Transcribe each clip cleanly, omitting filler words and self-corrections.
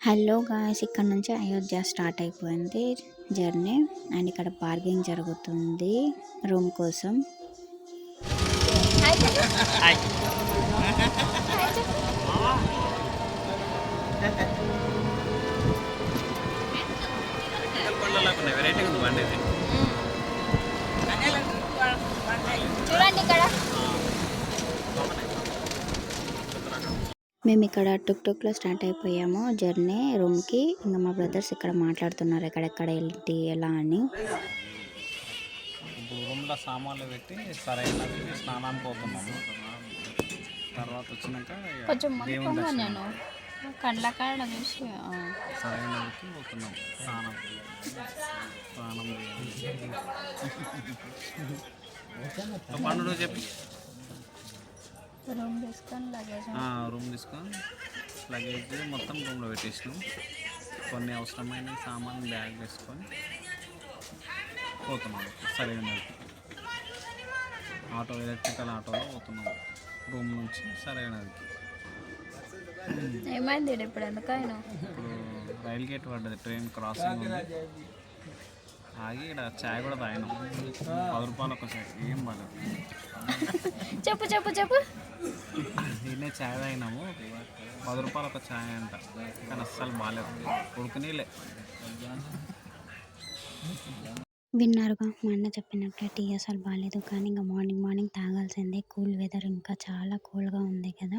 Hello guys, ఇక్కడ నుంచి Ayodhya start అయిపోయింది జర్నీ. అండ్ ఇక్కడ పార్కింగ్ జరుగుతుంది రూమ్ కోసం. చూడండి ఇక్కడ మేము ఇక్కడ టుక్లో స్టార్ట్ అయిపోయాము జర్నీ రూమ్కి. ఇంకా మా బ్రదర్స్ ఇక్కడ మాట్లాడుతున్నారు ఎక్కడెక్కడ ఏంటి ఎలా అని. రూమ్లో సామాన్లు పెట్టి సరైనది స్నానానికి పోతున్నాము. తర్వాత వచ్చినాక నేను కళ్ళ కాడ చూసి సరైనదికి పోతున్నాము. స్నానం పండుగ చెప్పి రూమ్ తీసుకొని లగేజ్ మొత్తం రూమ్లో పెట్టేసినాం. కొన్ని అవసరమైన సామాన్ బ్యాగ్ వేసుకొని పోతున్నాం. సరైనది ఆటో, ఎలక్ట్రికల్ ఆటోలో పోతున్నాం రూమ్ నుంచి సరైనదికి. ఏమైంది ఇప్పుడు? ఎందుకైనా ఇప్పుడు రైల్ గేట్ పడ్డది, ట్రైన్ క్రాసింగ్ ఉంది. ఆగి ఇక్కడ చాయ్ కూడా తాగినాం. 10 రూపాయలు ఒక చాయ్, ఏం బాగాలేదు. చెప్పు దీన్నే చాయ్ తాగినాము. 10 రూపాయలు ఒక చాయ్ అంట, కానీ అస్సలు బాగాలేదు. ఉడుకునీలే. విన్నారుగా, మా అన్న చెప్పినట్టే టీ అసలు బాగాలేదు. కానీ ఇంకా మార్నింగ్ తాగాల్సిందే. కూల్ వెదర్, ఇంకా చాలా కూల్గా ఉంది కదా.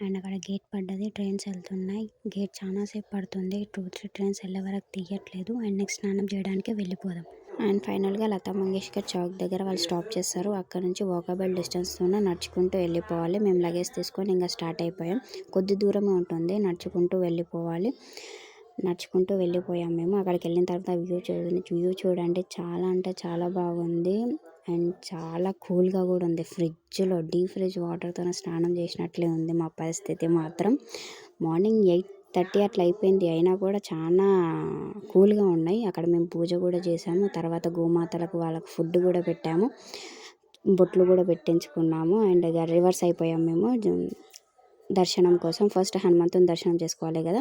అండ్ అక్కడ గేట్ పడ్డది, ట్రైన్స్ వెళ్తున్నాయి. గేట్ చాలాసేపు పడుతుంది, 2-3 ట్రైన్స్ వెళ్ళే వరకు తీయట్లేదు. అండ్ నెక్స్ట్ స్నానం చేయడానికి వెళ్ళిపోదాం. అండ్ ఫైనల్గా లతా మంగేష్కర్ చౌక్ దగ్గర వాళ్ళు స్టాప్ చేస్తారు. అక్కడ నుంచి వాకబుల్ డిస్టెన్స్తోనే నడుచుకుంటూ వెళ్ళిపోవాలి. మేము లగేజ్ తీసుకొని ఇంకా స్టార్ట్ అయిపోయాం. కొద్ది దూరమే ఉంటుంది, నడుచుకుంటూ వెళ్ళిపోయాం మేము. అక్కడికి వెళ్ళిన తర్వాత వ్యూ చూడండి, చాలా అంటే చాలా బాగుంది. అండ్ చాలా కూల్గా కూడా ఉంది. డీప్ ఫ్రిడ్జ్ వాటర్తో స్నానం చేసినట్లే ఉంది మా పరిస్థితి మాత్రం. మార్నింగ్ 8:30 అట్లా అయిపోయింది, అయినా కూడా చాలా కూల్గా ఉన్నాయి. అక్కడ మేము పూజ కూడా చేసాము. తర్వాత గోమాతలకు వాళ్ళకు ఫుడ్ కూడా పెట్టాము, బొట్లు కూడా పెట్టించుకున్నాము. అండ్ ఇక రివర్స్ అయిపోయాం మేము దర్శనం కోసం. ఫస్ట్ హనుమంతుని దర్శనం చేసుకోవాలి కదా,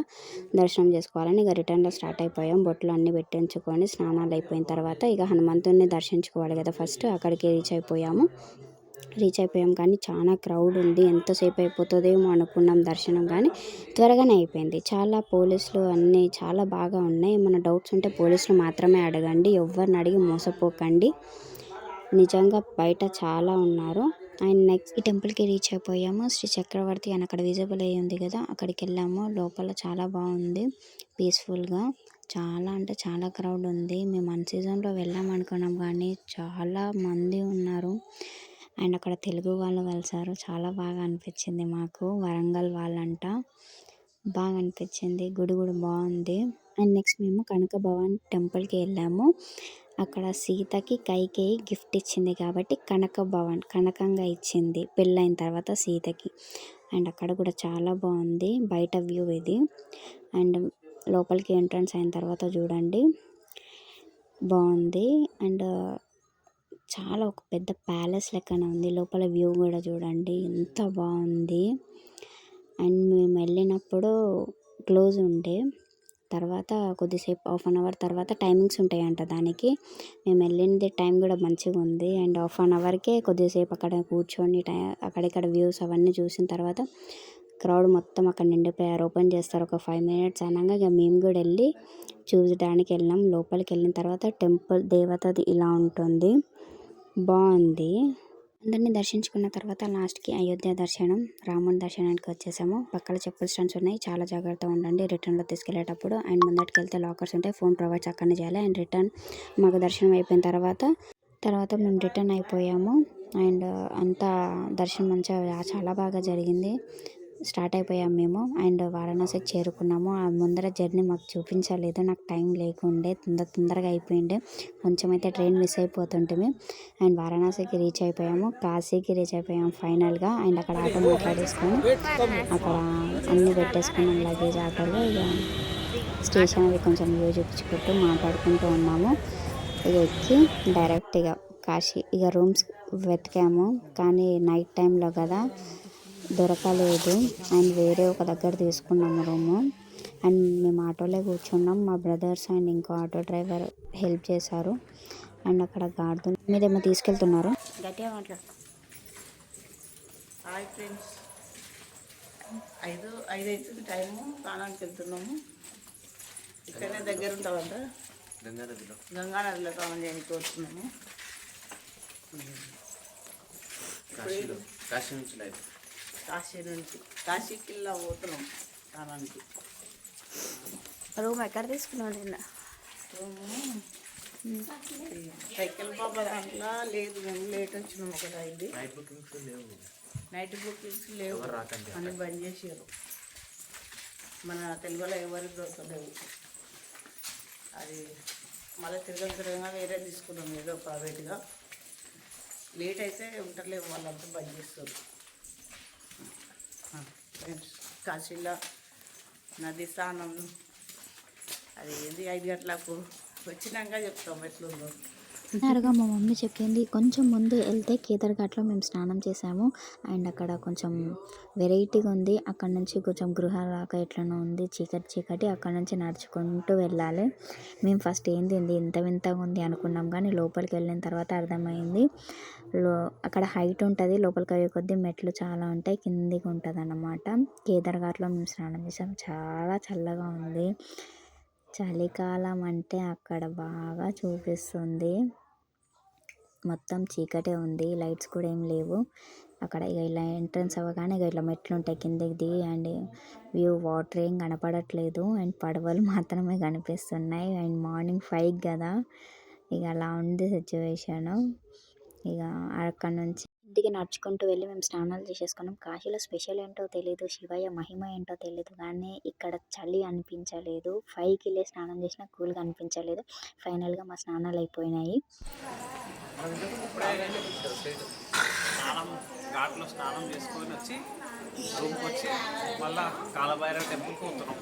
దర్శనం చేసుకోవాలని ఇక రిటర్న్లో స్టార్ట్ అయిపోయాం. బొట్లు అన్నీ పెట్టించుకొని స్నానాలు అయిపోయిన తర్వాత ఇక హనుమంతుని దర్శించుకోవాలి కదా ఫస్ట్. అక్కడికి రీచ్ అయిపోయాం కానీ చాలా క్రౌడ్ ఉంది. ఎంతసేపు అయిపోతుందేమో అనుకున్నాం దర్శనం, కానీ త్వరగానే అయిపోయింది. చాలా పోలీసులు అన్నీ చాలా బాగా ఉన్నాయి. ఏమైనా డౌట్స్ ఉంటే పోలీసులు మాత్రమే అడగండి, ఎవరిని అడిగి మోసపోకండి. నిజంగా బయట చాలా ఉన్నారు. అండ్ నెక్స్ట్ ఈ టెంపుల్కి రీచ్ అయిపోయాము. శ్రీ చక్రవర్తి అని అక్కడ విజిబుల్ అయ్యి ఉంది కదా, అక్కడికి వెళ్ళాము. లోపల చాలా బాగుంది, పీస్ఫుల్గా. చాలా అంటే చాలా క్రౌడ్ ఉంది. మేము అన్ సీజన్లో వెళ్ళామనుకున్నాం కానీ చాలా మంది ఉన్నారు. అండ్ అక్కడ తెలుగు వాళ్ళు కలిసారు, చాలా బాగా అనిపించింది మాకు. వరంగల్ వాళ్ళంట, బాగా అనిపించింది. గుడి కూడా బాగుంది. అండ్ నెక్స్ట్ మేము కనక భవన్ టెంపుల్కి వెళ్ళాము. అక్కడ సీతకి కైకేయి గిఫ్ట్ ఇచ్చింది కాబట్టి కనక భవన్ కనకంగా ఇచ్చింది పెళ్ళైన తర్వాత సీతకి. అండ్ అక్కడ కూడా చాలా బాగుంది. బయట వ్యూ ఇది. అండ్ లోపలికి ఎంట్రన్స్ అయిన తర్వాత చూడండి, బాగుంది. అండ్ చాలా ఒక పెద్ద ప్యాలెస్ లెక్కన ఉంది. లోపల వ్యూ కూడా చూడండి ఎంత బాగుంది. అండ్ మేము వెళ్ళినప్పుడు క్లోజ్ ఉండే, తర్వాత కొద్దిసేపు 1/2 అవర్ తర్వాత టైమింగ్స్ ఉంటాయంట దానికి. మేము వెళ్ళింది టైం కూడా మంచిగా ఉంది. అండ్ 1/2 అవర్కే కొద్దిసేపు అక్కడ కూర్చొని అక్కడిక్కడ వ్యూస్ అవన్నీ చూసిన తర్వాత క్రౌడ్ మొత్తం అక్కడ నిండిపోయారు. ఓపెన్ చేస్తారు ఒక 5 minutes అనగా ఇక మేము కూడా వెళ్ళి చూడడానికి వెళ్ళాం. లోపలికి వెళ్ళిన తర్వాత టెంపుల్ దేవతది ఇలా ఉంటుంది, బాగుంది. అందరినీ దర్శించుకున్న తర్వాత లాస్ట్కి అయోధ్య దర్శనం, రాముని దర్శనానికి వచ్చేసాము. పక్కన చెప్పుల స్టాండ్స్ ఉన్నాయి, చాలా జాగ్రత్తగా ఉండండి రిటర్న్లో తీసుకెళ్ళేటప్పుడు. అండ్ ముందటికి వెళ్తే లాకర్స్ ఉంటాయి, ఫోన్ ప్రొవైడ్స్ అక్కడనే చేయాలి. అండ్ రిటర్న్ మాకు దర్శనం అయిపోయిన తర్వాత మేము రిటర్న్ అయిపోయాము. అండ్ అంతా దర్శనం మంచిగా చాలా బాగా జరిగింది. స్టార్ట్ అయిపోయాం మేము. అండ్ వారణాసికి చేరుకున్నాము. ఆ ముందర జర్నీ మాకు చూపించలేదు, నాకు టైం లేకుండే, తొందరగా అయిపోయిండే. కొంచెం అయితే ట్రైన్ మిస్ అయిపోతుంటుంది. అండ్ వారణాసికి రీచ్ అయిపోయాము, కాశీకి రీచ్ అయిపోయాము ఫైనల్గా. అండ్ అక్కడ ఆటో మాట్లాడేసుకొని అక్కడ అన్నీ పెట్టేసుకున్నాం లగేజ్ ఆటోలో. ఇక స్టేషన్ అది కొంచెం వ్యూ చూపించుకుంటూ మాట్లాడుకుంటూ ఉన్నాము. ఇక ఎక్కి డైరెక్ట్గా కాశీ. ఇక రూమ్స్ వెతికాము కానీ నైట్ టైంలో కదా దొరకలేదు. అండ్ వేరే ఒక దగ్గర తీసుకున్నాము రూము. అండ్ మేము ఆటోలో కూర్చున్నాం. మా బ్రదర్స్ అండ్ ఇంకో ఆటో డ్రైవర్ హెల్ప్ చేశారు. అండ్ అక్కడ గార్డెన్ మీరేమో తీసుకెళ్తున్నారు. గట్టిగా మాట్లాడు. హాయ్ ఫ్రెండ్స్, 5 అవుతుంది టైము. స్నానానికి వెళ్తున్నాము. ఇక్కడనే దగ్గర ఉంటామంట. గంగానదిలో స్నానం చేయడానికి వస్తున్నాము. కాశీకి ఇలా పోతున్నాం స్నానానికి. రూమ్ ఎక్కడ తీసుకున్నాను నిన్న? రూము సైకిల్ బాబా దాంట్లో లేదు. మేము లేట్ వచ్చినాము. ఒకటి అయింది. నైట్ బుకింగ్స్ లేవు, అన్ని బంద్ చేసారు. మన తెలుగులో ఎవరికి దొరకలేవు. అది మళ్ళీ తిరగగా వేరే తీసుకున్నాం ఏదో ప్రైవేట్గా. లేట్ అయితే ఉంటలేవు, వాళ్ళంతా బంద్ చేస్తారు. ఫ్రెండ్స్, కాశీలో నది స్నానం అది ఏంది 5 గంటలకు వచ్చినాక చెప్తాం ఎట్లుందో. నేరుగా మా మమ్మీ చెప్పింది. కొంచెం ముందు వెళ్తే కేదార్ఘాట్లో మేము స్నానం చేసాము. అండ్ అక్కడ కొంచెం వెరైటీగా ఉంది. అక్కడ నుంచి కొంచెం గృహలాగా ఎట్లనో ఉంది, చీకటి. అక్కడ నుంచి నడుచుకుంటూ వెళ్ళాలి. మేము ఫస్ట్ ఏంది ఇంత వింతగా ఉంది అనుకున్నాం, కానీ లోపలికి వెళ్ళిన తర్వాత అర్థమైంది. అక్కడ హైట్ ఉంటుంది, లోపలికి అయ్యే కొద్దీ మెట్లు చాలా ఉంటాయి, కిందికి ఉంటుంది అన్నమాట. కేదార్ఘాట్లో మేము స్నానం చేసాం. చాలా చల్లగా ఉంది. చలికాలం అంటే అక్కడ బాగా చూపిస్తుంది. మొత్తం చీకటే ఉంది, లైట్స్ కూడా ఏం లేవు అక్కడ. ఇక ఇలా ఎంట్రన్స్ అవ్వగానే ఇక ఇట్లా మెట్లు ఉంటాయి కిందకి దిగి. అండ్ వ్యూ వాటర్ ఏం కనపడట్లేదు, అండ్ పడవలు మాత్రమే కనిపిస్తున్నాయి. అండ్ మార్నింగ్ 5 కదా, ఇక అలా ఉంది సిచ్యువేషను. ఇక అక్కడ నుంచి ఇంటికి నడుచుకుంటూ వెళ్ళి మేము స్నానాలు చేసేసుకున్నాం. కాశీలో స్పెషల్ ఏంటో తెలీదు, శివయ్య మహిమ ఏంటో తెలీదు, కానీ ఇక్కడ చలి అనిపించలేదు. 5కి వెళ్ళి స్నానం చేసినా కూల్గా అనిపించలేదు. ఫైనల్గా మా స్నానాలు అయిపోయినాయి. ఘాట్లో స్నానం చేసుకొని వచ్చి రూమ్కి వచ్చి మళ్ళీ కాలభైరవ టెంపుల్కి పోతున్నాం.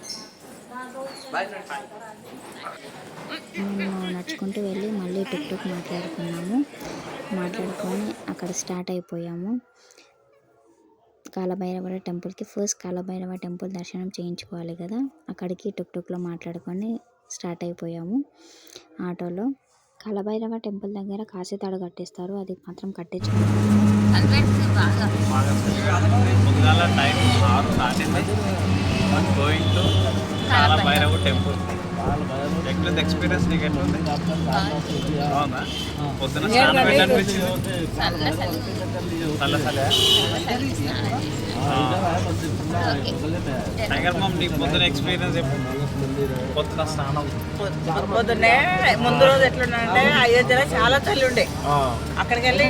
మేము నడుచుకుంటూ వెళ్ళి మళ్ళీ టుక్ మాట్లాడుకొని అక్కడ స్టార్ట్ అయిపోయాము కాలభైరవ టెంపుల్కి. ఫస్ట్ కాలభైరవ టెంపుల్ దర్శనం చేయించుకోవాలి కదా, అక్కడికి టుక్లో మాట్లాడుకొని స్టార్ట్ అయిపోయాము ఆటోలో. కాలభైరవ టెంపుల్ దగ్గర కాశీ తాడు కట్టేస్తారు, అది మాత్రం కట్టించుకోవాలి. పొద్దుగాల టైం 6 దాటింది. Going to Kalabhairava temple. ఎట్లుంది ఎక్స్పీరియన్స్? నీకు ఎట్లుంది? బాగుందా? పొద్దున స్నానం ఎట్లా అనిపించింది? టైగర్ మామ్, నీకు పొద్దున ఎక్స్పీరియన్స్ చెప్పు. పొద్దున స్నానం పొద్దున్నే ముందు రోజు ఎట్లుండే అయోధ్యలో చాలా చలి ఉండే. అక్కడికి వెళ్ళి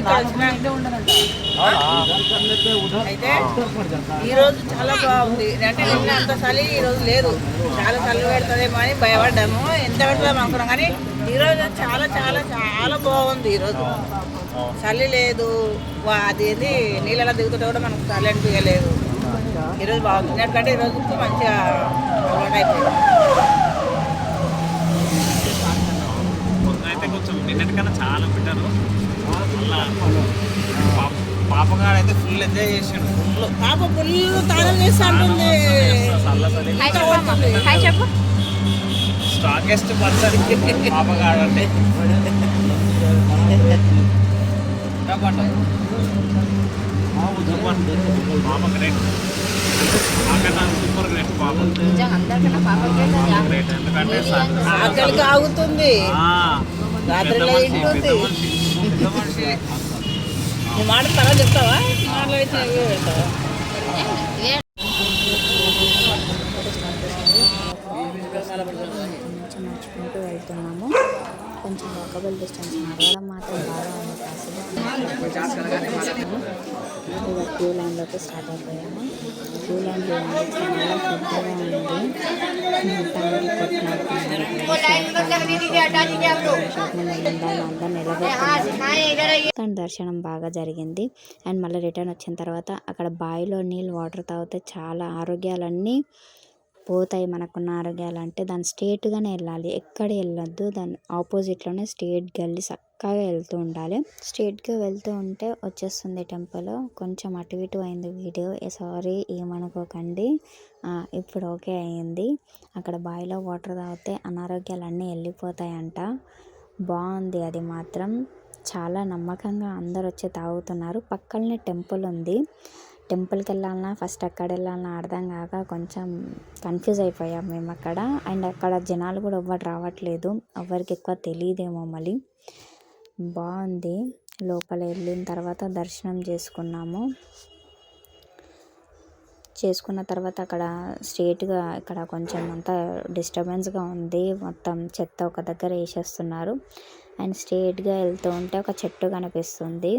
అయితే ఈ రోజు చాలా బాగుంది. అంటే నిన్న అంత చలి ఈ రోజు లేదు. చాలా చలి పెడుతుందేమో అని భయపడ్డాము. ఎంత పెడతాము అనుకున్నాం, కానీ ఈ రోజు చాలా చాలా చాలా బాగుంది. ఈరోజు చలి లేదు. అది ఏంది నీళ్ళలో దిగుతుంటే కూడా మనకు చలి అనిపించలేదు. ఈరోజు బాగుంది. ఎందుకంటే ఈరోజు మంచిగా అలవాటు అయిపోయింది. అయితే కొంచెం నిన్నటికన్నా చాలా పెట్టారు. పాపగాడు అయితే ఫుల్ ఎంజాయ్ చేసాడు. పాప ఫుల్ తాళం చేస్తా ఉంటుంది. స్ట్రాంగెస్ట్ పర్సన్ పాపగాడు అంటే. పాప గ్రేట్, సూపర్ గ్రేట్ పాప. గ్రేట్ ఎందుకంటే ఆకలికి ఆగుతుంది, రాత్రిలో ఇంటుంది. నీ మాట తర్వాత చెప్తావా? మాటలు అయితే పెడతావా? నడుచుకుంటూ వెళ్తున్నాము. కొంచెం వాకబుల్ డిస్టెన్స్, నడవడం మాత్రం బాగా ఉంది. ఇక క్యూ లైన్లోకి స్టార్ట్ అయిపోయాము. క్యూ లైన్ చాలా పెద్దగా ఉంది. కానీ దర్శనం బాగా జరిగింది. అండ్ మళ్ళీ రిటర్న్ వచ్చిన తర్వాత అక్కడ బావిలో నీళ్ళు వాటర్ తాగితే చాలా ఆరోగ్యాలన్నీ పోతాయి మనకున్న ఆరోగ్యాలు అంటే దాని స్ట్రేట్గానే వెళ్ళాలి, ఎక్కడ వెళ్ళొద్దు, దాని ఆపోజిట్లోనే స్ట్రేట్ గల్లీ చక్కగా వెళ్తూ ఉండాలి. స్ట్రేట్గా వెళ్తూ ఉంటే వచ్చేస్తుంది టెంపుల్. కొంచెం అటు ఇటు అయింది వీడియో, సారీ ఏమనుకోకండి. ఇప్పుడు ఓకే అయింది. అక్కడ బావిలో వాటర్ తాగితే అనారోగ్యాలు అన్నీ వెళ్ళిపోతాయంట. బాగుంది అది మాత్రం, చాలా నమ్మకంగా అందరు వచ్చి తాగుతున్నారు. పక్కనే టెంపుల్ ఉంది. టెంపుల్కి వెళ్ళాలన్నా ఫస్ట్ అక్కడ వెళ్ళాలన్నా అర్థం కాక కొంచెం కన్ఫ్యూజ్ అయిపోయాం మేము అక్కడ. అండ్ అక్కడ జనాలు కూడా ఎవ్వరు రావట్లేదు, ఎవరికి ఎక్కువ తెలియదేమో మళ్ళీ. బాగుంది. లోపల వెళ్ళిన తర్వాత దర్శనం చేసుకున్నాము. చేసుకున్న తర్వాత అక్కడ స్ట్రేట్గా ఇక్కడ కొంచెం అంతా డిస్టర్బెన్స్గా ఉంది, మొత్తం చెత్త ఒక దగ్గర వేసేస్తున్నారు. అండ్ స్ట్రేట్గా వెళ్తూ ఉంటే ఒక చెట్టు కనిపిస్తుంది.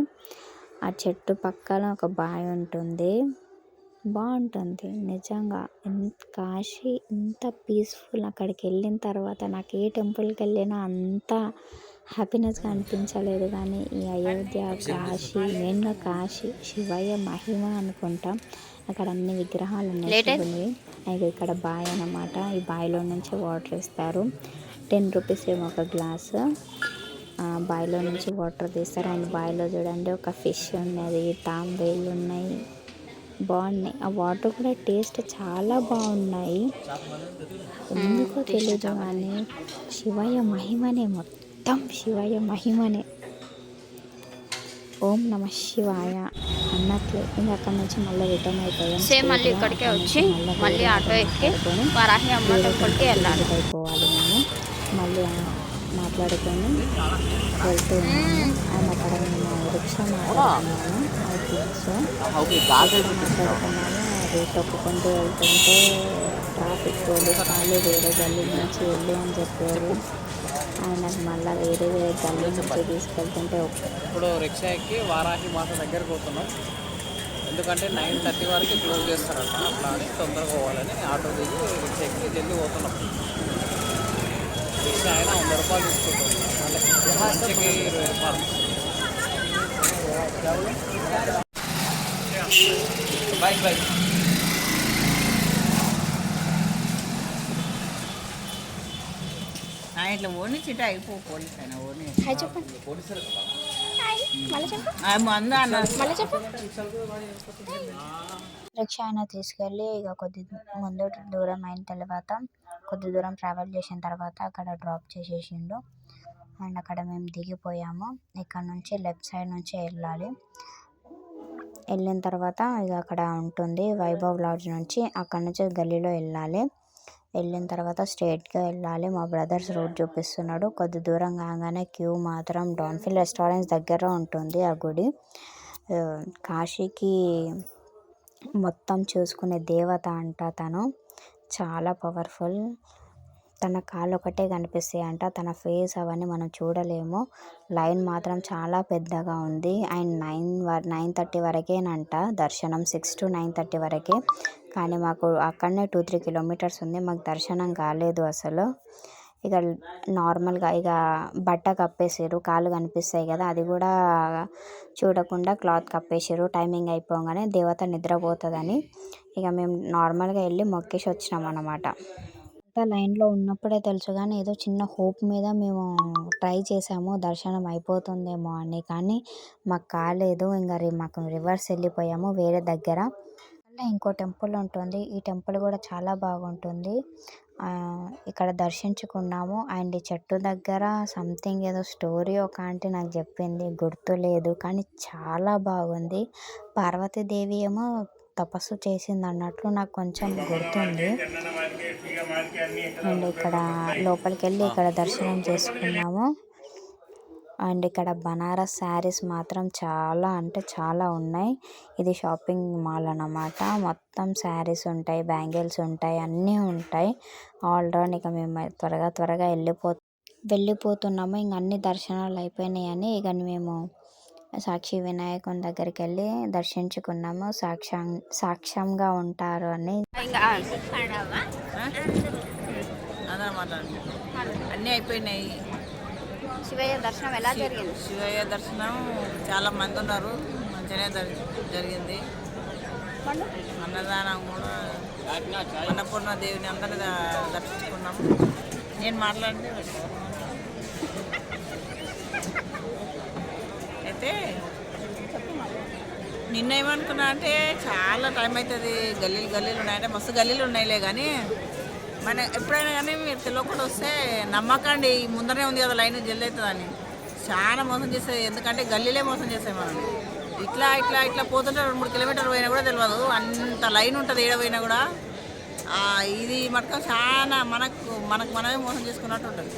ఆ చెట్టు పక్కన ఒక బావి ఉంటుంది. బాగుంటుంది నిజంగా. కాశీ ఇంత పీస్ఫుల్, అక్కడికి వెళ్ళిన తర్వాత నాకు ఏ టెంపుల్కి వెళ్ళినా అంత హ్యాపీనెస్గా అనిపించలేదు. కానీ ఈ అయోధ్య, కాశీ, మెయిన్గా కాశీ శివయ్య మహిమ అనుకుంటాం. అక్కడ అన్ని విగ్రహాలు ఉన్నాయి. అయితే ఇక్కడ బావి అన్నమాట. ఈ బావిలో నుంచి వాటర్ ఇస్తారు. 10 రూపీస్ ఏమో ఒక గ్లాసు. బావిలో నుంచి వాటర్ తీస్తారు. అండ్ బావిలో చూడండి ఒక ఫిష్ ఉన్నది, తాంబేలు ఉన్నాయి, బాగున్నాయి. ఆ వాటర్ కూడా టేస్ట్ చాలా బాగున్నాయి. ఎందుకో తెలీదు కానీ శివయ్య మహిమనే, మొత్తం శివయ్య మహిమనే. ఓం నమ శివాయ అన్నట్లే. ఇంకా అక్కడ నుంచి మళ్ళీ రిటర్న్ అయిపోయాం. సేమ్ మళ్ళీ ఇక్కడికే వచ్చి మళ్ళీ ఆటో ఎక్కి వారాహి అమ్మ టెంపుల్కి వెళ్ళాలి. అయిపోవాలి మేము. మళ్ళీ మాట్లాడుకొని వెళ్తూ ఉన్నాము. అండ్ అక్కడ మేము రిక్షా మాట్లాడుకున్నాము. మాట్లాడుకున్నాము. అది తొక్కుకుంటూ వెళ్తుంటే ట్రాఫిక్ పోలీస్ వాళ్ళు వేరే గల్లీ నుంచి వెళ్ళి అని చెప్పారు. ఆయన మళ్ళీ వేరే గల్లీ నుంచి తీసుకెళ్తుంటే ఇప్పుడు రిక్షా ఎక్కి వారాహి మాత దగ్గరకు పోతున్నాం. ఎందుకంటే 9:30 వరకు క్లోజ్ చేస్తారట. అట్లా అని తొందరగా పోవాలని ఆటో దిగి రిక్షా ఎక్కి జల్దీ పోతున్నాం. రిక్షా అయినా 100 రూపాయలు తీసుకుంటాం. రిక్షాకి 20 రూపాయలు. బైక్ ఇట్లా ఓని చిట అయిపో పోలీస్ అయినా ఓని హాయ్ చెప్పండి. మళ్ళీ చెప్పు. మందు అన్నారు. మళ్ళీ చెప్పు. రిక్షా అయినా తీసుకెళ్ళి ఇక కొద్ది ముందు దూరం అయిన తర్వాత, కొద్ది దూరం ట్రావెల్ చేసిన తర్వాత అక్కడ డ్రాప్ చేసేసిండు. అండ్ అక్కడ మేము దిగిపోయాము. ఇక్కడ నుంచి లెఫ్ట్ సైడ్ నుంచి వెళ్ళాలి. వెళ్ళిన తర్వాత ఇక అక్కడ ఉంటుంది వైభవ్ లాడ్జ్ నుంచి. అక్కడ నుంచి గల్లీలో వెళ్ళాలి. వెళ్ళిన తర్వాత స్ట్రేట్గా వెళ్ళాలి. మా బ్రదర్స్ రోడ్ చూపిస్తున్నాడు. కొద్ది దూరం కాగానే క్యూ మాత్రం డాన్ఫిల్ రెస్టారెంట్స్ దగ్గర ఉంటుంది ఆ గుడి. కాశీకి మొత్తం చూసుకునే దేవత అంట తను. చాలా పవర్ఫుల్. తన కాళ్ళు ఒకటే కనిపిస్తాయి అంట, తన ఫేస్ అవన్నీ మనం చూడలేము. లైన్ మాత్రం చాలా పెద్దగా ఉంది. అండ్ 9:30 వరకేనంట దర్శనం. 6 to 9:30 వరకే. కానీ మాకు అక్కడనే 2-3 కిలోమీటర్స్ ఉంది. మాకు దర్శనం కాలేదు అసలు. ఇక నార్మల్గా ఇక బట్ట కప్పేసారు, కాళ్ళు కనిపిస్తాయి కదా, అది కూడా చూడకుండా క్లాత్ కప్పేసారు. టైమింగ్ అయిపోగానే దేవత నిద్రపోతుందని ఇక మేము నార్మల్గా వెళ్ళి మొక్కేసి వచ్చినాం అన్నమాట. అంతా లైన్లో ఉన్నప్పుడే తెలుసు కానీ ఏదో చిన్న హోప్ మీద మేము ట్రై చేసాము దర్శనం అయిపోతుందేమో అని. కానీ మాకు కాలేదు. ఇంకా మాకు రివర్స్ వెళ్ళిపోయాము వేరే దగ్గర. మళ్ళీ ఇంకో టెంపుల్ ఉంటుంది. ఈ టెంపుల్ కూడా చాలా బాగుంటుంది. ఇక్కడ దర్శించుకున్నాము. అండ్ ఈ చెట్టు దగ్గర సంథింగ్ ఏదో స్టోరీ ఒక ఆంటీ నాకు చెప్పింది, గుర్తులేదు కానీ చాలా బాగుంది. పార్వతీదేవి ఏమో తపస్సు చేసింది అన్నట్లు నాకు కొంచెం గుర్తుంది. అండ్ ఇక్కడ లోపలికి వెళ్ళి ఇక్కడ దర్శనం చేసుకున్నాము. అండ్ ఇక్కడ బనారస్ శారీస్ మాత్రం చాలా అంటే చాలా ఉన్నాయి. ఇది షాపింగ్ మాల్ అన్నమాట. మొత్తం శారీస్ ఉంటాయి, బ్యాంగిల్స్ ఉంటాయి, అన్నీ ఉంటాయి ఆల్రౌండ్. ఇక మేము త్వరగా వెళ్ళిపోతున్నాము. ఇంక అన్ని దర్శనాలు అయిపోయినాయని ఇక మేము సాక్షి వినాయకుని దగ్గరికి వెళ్ళి దర్శించుకున్నాము. సాక్ష్యంగా ఉంటారు అని. అన్నీ అయిపోయినాయి. శివయ్య దర్శనం ఎలా జరిగింది? శివయ్య దర్శనం చాలా మంది ఉన్నారు, మంచిగానే జరిగింది. అన్నదానం కూడా అన్నపూర్ణ దేవిని అందరిని దర్శించుకున్నాం. నేను మాట్లాడితే అయితే నిన్న ఏమనుకున్నా అంటే చాలా టైం అవుతుంది, గల్లీలు ఉన్నాయంటే మస్తు గల్లీలు ఉన్నాయిలే, కానీ మన ఎప్పుడైనా కానీ మీరు తెలియకుండా వస్తే నమ్మకండి, ముందరే ఉంది కదా లైన్ జల్ది అవుతుందని. చాలా మోసం చేస్తాయి, ఎందుకంటే గల్లీలే మోసం చేస్తాయి మనం. ఇట్లా పోతుంటే 2-3 కిలోమీటర్లు పోయినా కూడా తెలియదు, అంత లైన్ ఉంటుంది ఏడ పోయినా కూడా. ఇది మటుకు చాలా మనమే మోసం చేసుకున్నట్టు ఉంటుంది,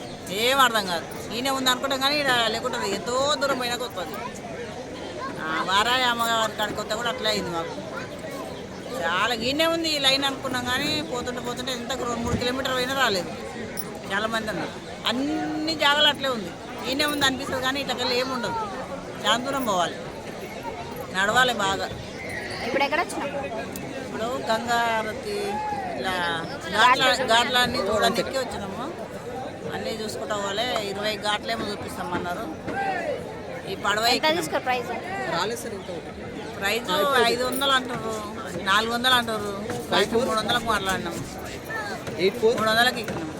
ఏం అర్థం కాదు. ఈయనే ఉంది అనుకుంటాం కానీ ఇక్కడ లేకుంటుంది, ఎంతో దూరం పోయినా వస్తుంది. వారాయి అమ్మగారి కాడికి వస్తే కూడా అట్లే అయింది మాకు. చాలా ఈయనే ఉంది ఈ లైన్ అనుకున్నాం కానీ పోతుంటే ఎంత 2-3 కిలోమీటర్లు పోయినా రాలేదు. చాలామంది అన్నారు అన్ని జాగాలు అట్లే ఉంది, ఈయనే ఉంది అనిపిస్తుంది కానీ ఇట్లకెళ్ళి ఏమి ఉండదు, చాలా దూరం పోవాలి, నడవాలి బాగా. ఇప్పుడు ఎక్కడ వచ్చినాం? ఇప్పుడు గంగారతి ఇలా ఘాట్లన్నీ చూడడానికి వచ్చినాము. అన్నీ చూసుకుంటా పోవాలి. 20 ఘాట్లేమో చూపిస్తామన్నారు. ఈ పడవ ప్రైస్ ప్రైజ్ 500 అంటారు, 400 అంటారు. 300కు మాట్లాడినాం, 300కి ఎక్కినాం.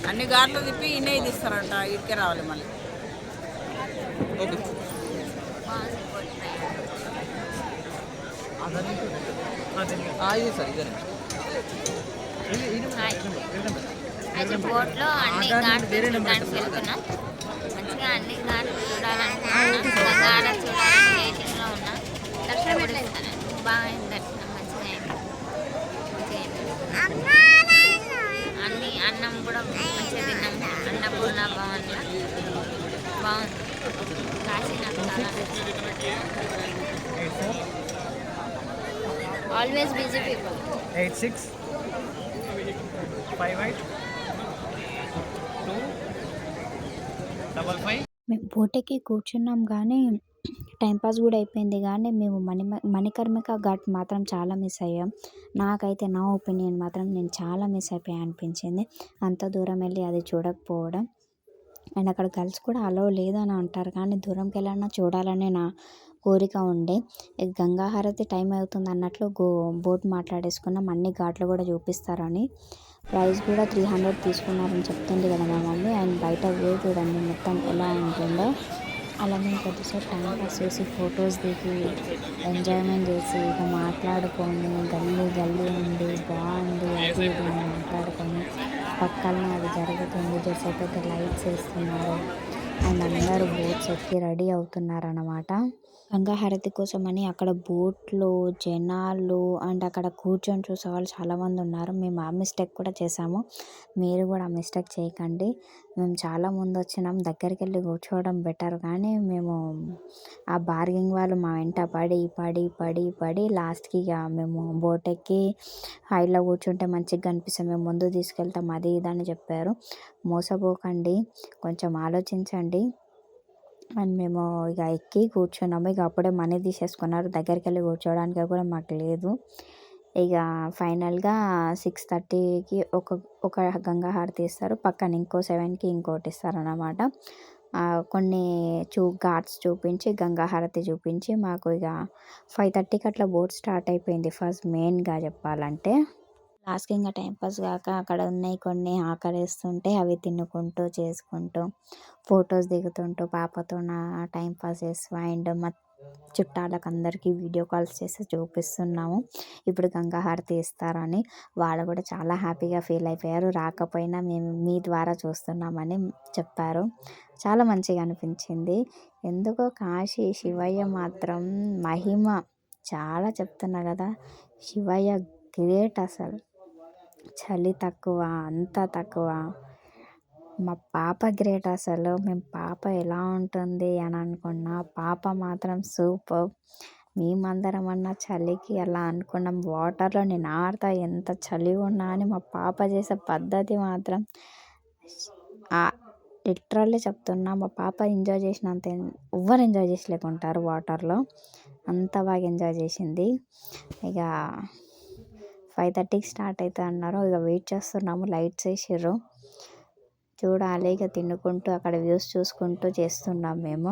అన్ని ఘాట్లు తిప్పి ఇన్నే ఇది ఇస్తారంట, ఇటుకే రావాలి మళ్ళీ. అయితే బోట్లో అన్ని ఘాట్లు చూడడానికి వెళ్తున్నాం. మంచిగా అన్ని ఘాట్లు చూడాలనుకుంటున్నాం. ఘాట్ చూడాలని వెయిటింగ్లో ఉన్నా. దర్శనం ఎట్లా ఇస్తాను, బాగా అయింది దర్శనం, మంచిగా అయింది. అన్ని అన్నం కూడా మంచిగా తిన్నాం. అన్నపూర్ణ భవన్లో బాగుంది. కాశీ నాకు చాలా ఆల్వేస్ బిజీ పీపుల్. 865825. మేము బోటెక్కి కూర్చున్నాం కానీ టైంపాస్ కూడా అయిపోయింది, కానీ మేము మణికర్ణిక ఘాట్ మాత్రం చాలా మిస్ అయ్యాం. నాకైతే నా ఒపీనియన్ మాత్రం నేను చాలా మిస్ అయిపోయా అనిపించింది, అంత దూరం వెళ్ళి అది చూడకపోవడం. అండ్ అక్కడ గర్ల్స్ కూడా అలో లేదని అంటారు, కానీ దూరంకి వెళ్ళినా చూడాలనే నా కోరిక ఉండే. గంగా హారతి టైం అవుతుంది అన్నట్లు బోట్ మాట్లాడేసుకున్నాం, అన్ని ఘాట్లు కూడా చూపిస్తారని. ప్రైస్ కూడా 300 తీసుకున్నారని చెప్తుంది కదా మా మమ్మీ. అండ్ బయట వ్యూ చూడండి మొత్తం ఎలా ఉంటుందో. అలా మేము కొద్దిసేపు టైం పాస్ చేసి ఫొటోస్ దిగి ఎంజాయ్మెంట్ చేసి ఇక మాట్లాడుకొని గల్లీ ఉండి బాగుంది అది ఇది మాట్లాడుకొని పక్కన అది జరుగుతుంది. జస్ట్ లైట్స్ వేస్తున్నారు అండ్ అందరూ బోట్స్ ఎక్కి రెడీ అవుతున్నారు అన్నమాట. గంగా హారతి కోసమని అక్కడ బోట్లో జనాలు అండ్ అక్కడ కూర్చొని చూసే వాళ్ళు చాలామంది ఉన్నారు. మేము ఆ మిస్టేక్ కూడా చేసాము, మీరు కూడా ఆ మిస్టేక్ చేయకండి. మేము చాలా ముందు వచ్చినాం, దగ్గరికి వెళ్ళి కూర్చోవడం బెటర్, కానీ మేము ఆ బార్గింగ్ వాళ్ళు మా వెంట పడి లాస్ట్కి ఇక మేము బోట్ ఎక్కి హైలో కూర్చుంటే మంచిగా కనిపిస్తాం, మేము ముందు తీసుకెళ్తాం అది ఇది అని చెప్పారు. మోసపోకండి, కొంచెం ఆలోచించండి. అండ్ మేము ఇక ఎక్కి కూర్చున్నాము. ఇక అప్పుడే మనీ తీసేసుకున్నారు, దగ్గరికి వెళ్ళి కూర్చోవడానికి కూడా మాకు లేదు. ఇక ఫైనల్గా 6:30కి ఒక గంగా హారతి ఇస్తారు, పక్కన ఇంకో 7కి ఇంకోటి ఇస్తారు అన్నమాట. కొన్ని ఘాట్స్ చూపించి గంగా హారతి చూపించి మాకు ఇక 5:30కి అట్లా బోట్ స్టార్ట్ అయిపోయింది. ఫస్ట్ మెయిన్గా చెప్పాలంటే లాస్ట్కి ఇంకా టైంపాస్ కాక అక్కడ ఉన్నాయి కొన్ని ఆకలిస్తుంటే అవి తినుకుంటూ చేసుకుంటూ ఫొటోస్ దిగుతుంటూ పాపతో నా టైంపాస్ చేస్తూ అండ్ మా చుట్టాలకు అందరికీ వీడియో కాల్స్ చేసి చూపిస్తున్నాము ఇప్పుడు గంగా హారతి ఇస్తారని. వాళ్ళు కూడా చాలా హ్యాపీగా ఫీల్ అయిపోయారు, రాకపోయినా మేము మీ ద్వారా చూస్తున్నామని చెప్పారు. చాలా మంచిగా అనిపించింది. ఎందుకో కాశీ శివయ్య మాత్రం మహిమ చాలా చెప్తున్నా కదా, శివయ్య గ్రేట్ అసలు. చలి తక్కువ, అంత తక్కువ. మా పాప గ్రేట్ అసలు. మేము పాప ఎలా ఉంటుంది అని అనుకున్నా, పాప మాత్రం సూపర్. మేమందరం అన్న చలికి అలా అనుకున్నాం, వాటర్లో నేను ఆడతా ఎంత చలి ఉన్నా అని. మా పాప చేసే పద్ధతి మాత్రం లిటరల్లీ చెప్తున్నా, మా పాప ఎంజాయ్ చేసినంత ఎవ్వరు ఎంజాయ్ చేసలేకుంటారు వాటర్లో, అంత బాగా ఎంజాయ్ చేసింది. ఇక 5:30కి స్టార్ట్ అవుతుంది అన్నారు, ఇక వెయిట్ చేస్తున్నాము. లైట్స్ వేసిర్రు, చూడాలి. ఇక తినుకుంటూ అక్కడ వ్యూస్ చూసుకుంటూ చేస్తున్నాం మేము.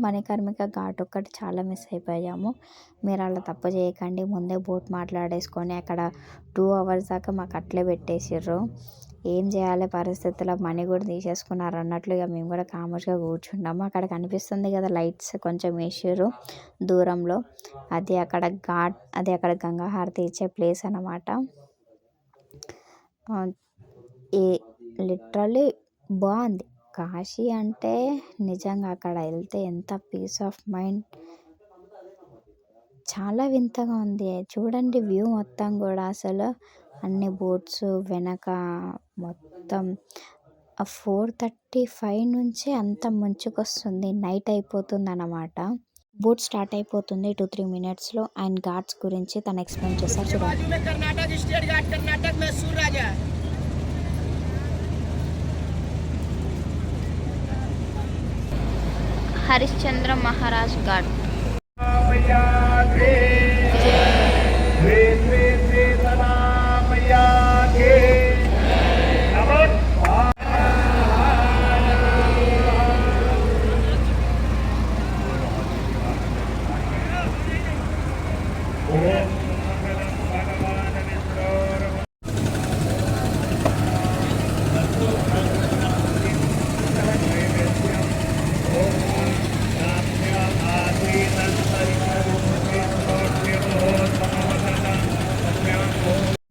మణికర్ణిక ఘాట్ ఒక్కటి చాలా మిస్ అయిపోయాము. మీరు అలా తప్పు చేయకండి. ముందే బోట్ మాట్లాడేసుకొని అక్కడ 2 అవర్స్ దాకా మాకు అట్లే పెట్టేసిర్రు. ఏం చేయాలి పరిస్థితుల్లో మనీ కూడా తీసేసుకున్నారు అన్నట్లు ఇక మేము కూడా కామర్స్గా కూర్చున్నాము. అక్కడ కనిపిస్తుంది కదా లైట్స్ కొంచెం వేసిర్రు దూరంలో, అది అక్కడ గంగా హారతి ఇచ్చే ప్లేస్ అన్నమాట. ఏ లిటరల్లీ బాగుంది. కాశీ అంటే నిజంగా అక్కడ వెళ్తే ఎంత పీస్ ఆఫ్ మైండ్, చాలా వింతగా ఉంది. చూడండి వ్యూ మొత్తం కూడా అసలు అన్ని బోట్స్ వెనక మొత్తం 4:35 నుంచి అంత ముంచుకొస్తుంది. నైట్ అయిపోతుంది అన్నమాట. బోట్ స్టార్ట్ అయిపోతుంది 2-3 మినిట్స్లో. అండ్ ఘాట్స్ గురించి తను ఎక్స్ప్లెయిన్ చేస్తారు చూడండి. హరిశ్చంద్ర మహారాజ్ ఘాట్.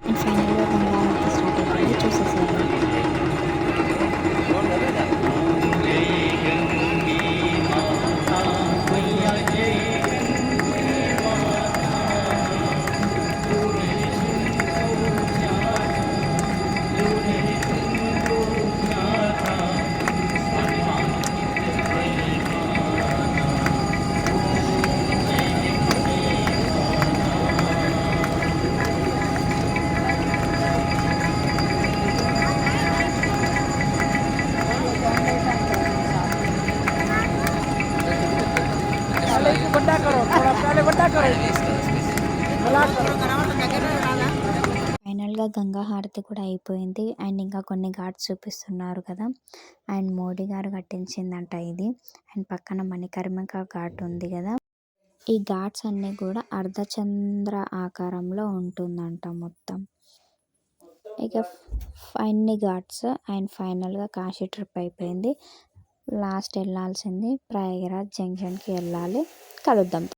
అండ్ ఫైనల్గా గంగా హారతి స్టార్ట్ అయిపోయింది, చూసేసేయండి. ఫైనల్గా గంగా హారతి కూడా అయిపోయింది. అండ్ ఇంకా కొన్ని ఘాట్స్ చూపిస్తున్నారు కదా. అండ్ మోడీ గారు కట్టించిందంట ఇది. అండ్ పక్కన మణికర్ణిక ఘాట్ ఉంది కదా. ఈ ఘాట్స్ అన్నీ కూడా అర్ధచంద్ర ఆకారంలో ఉంటుందంట మొత్తం. ఇక అన్ని ఘాట్స్ అండ్ ఫైనల్గా కాశీ ట్రిప్ అయిపోయింది. లాస్ట్ వెళ్ళాల్సింది ప్రయాగరాజ్ జంక్షన్కి వెళ్ళాలి. కలుద్దాం.